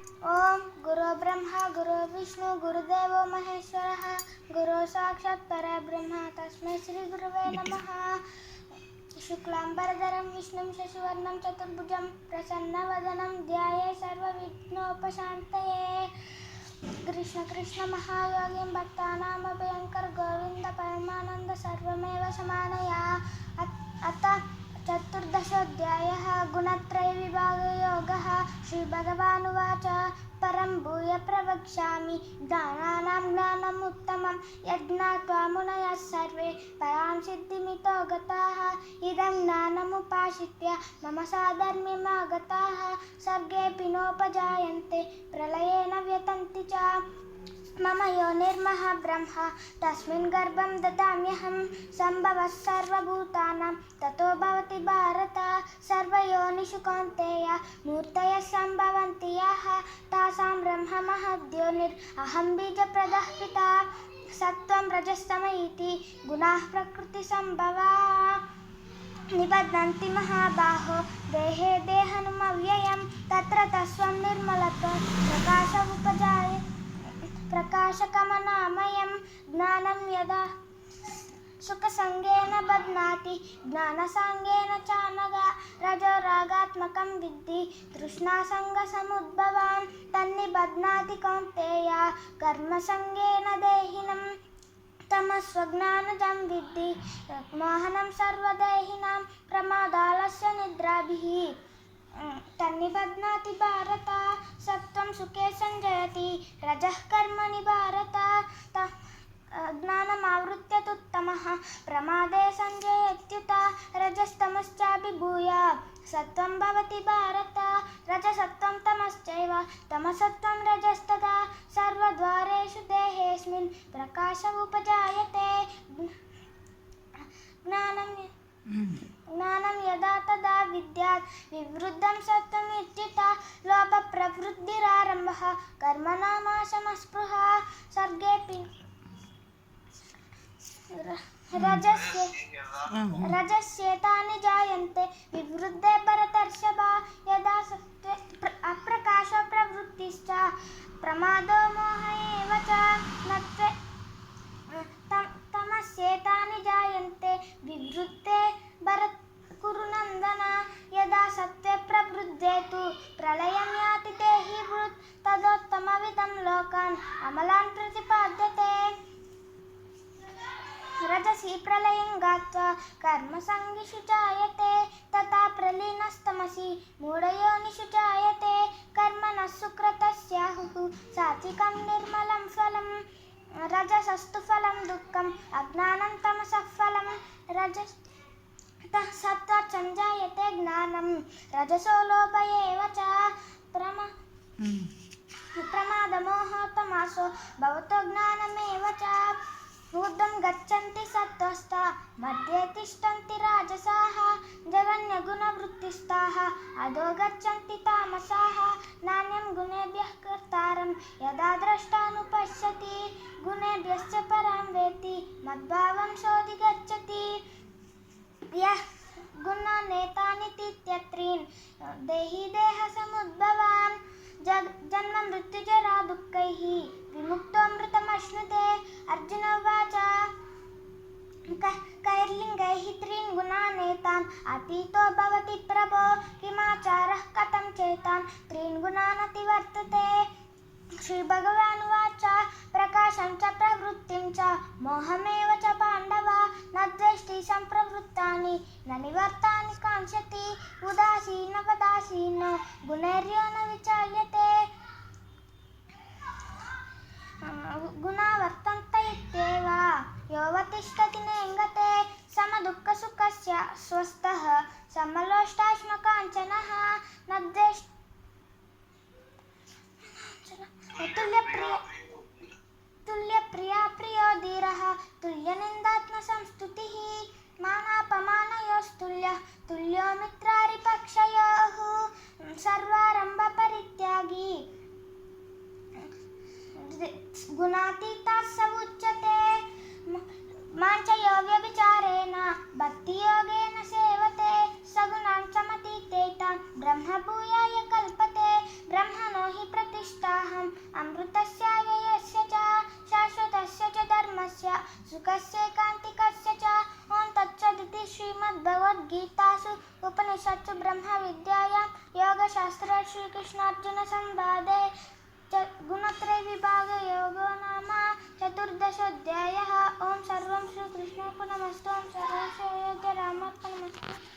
ओम गुरु ब्रह्मा गुरु विष्णु गुरुदेवो महेश्वरः गुरु साक्षात् परब्रह्म तस्मै श्री गुरुवे नमः। शुक्लांबरधरं विष्णुं शशिवर्णं चतुर्भुजं प्रसन्नवदनं ध्याये सर्वविघ्नोपशान्तये। कृष्ण कृष्ण महायोगिं भक्तानामभयङ्कर गोविन्द परमानन्द सर्वमेव समानया। अथ चतुर्दशोऽध्यायः गुणत्रयविभागयोगः। श्रीभगवानुवाच परं भूय प्रवक्ष्यामि ज्ञानानां ज्ञानमुत्तमं यज्ञात्वा मुनयः सर्वे परां सिद्धिमितो गताः। इदं ज्ञानमुपाश्रित्य मम साधर्म्यमागताः सर्गेऽपि नोपजायन्ते प्रलये न व्यतन्ति च। मम योनिर्महा ब्रह्म तस्मिन् गर्भं ददाम्यहं सम्भवः सर्वभूतानां ततो भवति भारत। सर्वयोनिषु कौन्तेय मूर्तयः सम्भवन्ति याः तासां ब्रह्म महद्योनिरहं बीजप्रदः पिता। सत्त्वं रजस्तम इति गुणाः प्रकृतिसम्भवाः निबध्नन्ति महाबाहो देहे देहनुमव्ययं तत्र तस्त्वं निर्मलत्वं प्रकाशकमनामयं ज्ञानं यदा सुखसङ्गेन बध्नाति ज्ञानसङ्गेन च नगा रजो रागात्मकं विद्धि तृष्णासङ्गसमुद्भवान् तन्निबध्नाति कौन्तेय कर्मसङ्गेन देहिनं तमस्वज्ञानजं विद्धि मोहनं सर्वदेहिनां प्रमादालस्य निद्राभिः तन्निबध्नाति भारत। सत्त्वं सुखे सञ्जयति रजः कर्मणि भारत ज्ञानमावृत्य तुत्तमः प्रमादे सञ्जयत्युत रजस्तमश्चाभिभूय सत्त्वं भवति भारत। रजसत्त्वं तमश्चैव तमसत्त्वं रजस्तदा सर्वद्वारेषु देहेऽस्मिन् प्रकाश उपजायते। ज्ञानं यदा तदा विद्यात् विवृद्धं सत्त्वमित्युत लोभप्रवृत्तिरारम्भः कर्मणामाशमस्पृहा सर्गेऽपि रजस्येतानि जायन्ते विवृद्धे भरतर्षभा यदा सत्त्वे अप्रकाशो प्रवृत्तिश्च प्रमादो मोह एव च तमस्येतानि जायन्ते विवृद्धे भरतकुरुनन्दन यदा सत्त्वे प्रवृद्धे तु प्रलयं याति देहि वृत् तदोत्तमविदं लोकान् अमलान् प्रतिपाद्यते। रजसि प्रलयं गात्वा कर्मसङ्गिषु जायते तथा प्रलीनस्तमसि मूढयोनिषु जायते कर्मणः सुकृतस्याहुः सात्विकं निर्मलं फलं रजसस्तु फलं दुःखम् अज्ञानं तमसः फलं रजस्तः सत्त्वात् सञ्जायते ज्ञानं रजसो लोभ एव च प्रमादमोहो तमसो भवतो ज्ञानमेव च। ऊर्ध्वं गच्छन्ति सत्त्वस्ता मध्ये तिष्ठन्ति राजसाः जगन्यगुणवृत्तिस्ताः अधो गच्छन्ति तामसाः। नान्यं गुणेभ्यः कर्तारं यदा द्रष्टानुपश्यति गुणेभ्यश्च परां वेत्ति मद्भावं सोऽधिगच्छति। यः गुणानेतानीत्यत्रीन् देहि देहसमुद्भवान् जन्म मृत्युजरा दुःखैः विमुक्तोऽमृतमश्नुते। अर्जुन उवाच कैर्लिङ्गैः त्रीन् गुणानेतान् अतीतो भवति प्रभो किमाचारः कथं चेतान् त्रीन् गुणान् अतिवर्तते। श्रीभगवानुवाच प्रकाशं च प्रवृत्तिं च मोहमेव च पाण्डव न द्वेष्टि सम्प्रवृत्तानि न निवर्तानि काङ्क्षति उदासीनवदासीनो गुणैर्यो न विचाल्यते। गुणावर्तन्त इत्येव योऽवतिष्ठति नेङ्गते समदुःखसुखस्य स्वस्थः समलोष्टाश्मकाञ्चनः न द्वेष्टि तुल्यप्रिया प्रियो धीरः तुल्यनिन्दात्मसंस्तुतिः मानापमानयोस्तुल्यः तुल्यो मित्रारिपक्षयोः सर्वारम्भपरित्यागी गुणातीतः स उच्यते। माञ्चयो व्यभिचारेण भक्तियोगेन सेवते सगुणान् समतीतेतान् ब्रह्मभूयाय कल्पते। ब्रह्मणो हि प्रति अमृतस्य व्ययस्य च शाश्वतस्य च धर्मस्य सुखस्यैकान्तिकस्य च ॐ तत्सदिति श्रीमद्भगवद्गीतासु उपनिषत्सु ब्रह्मविद्यायां योगशास्त्रे श्रीकृष्णार्जुनसंवादे गुणत्रयविभागयोगो नाम चतुर्दशोऽध्यायः। ॐ सर्वं श्रीकृष्णार्पणमस्तु। ॐ सर्वं श्री अयोध्या रामार्पणमस्तु।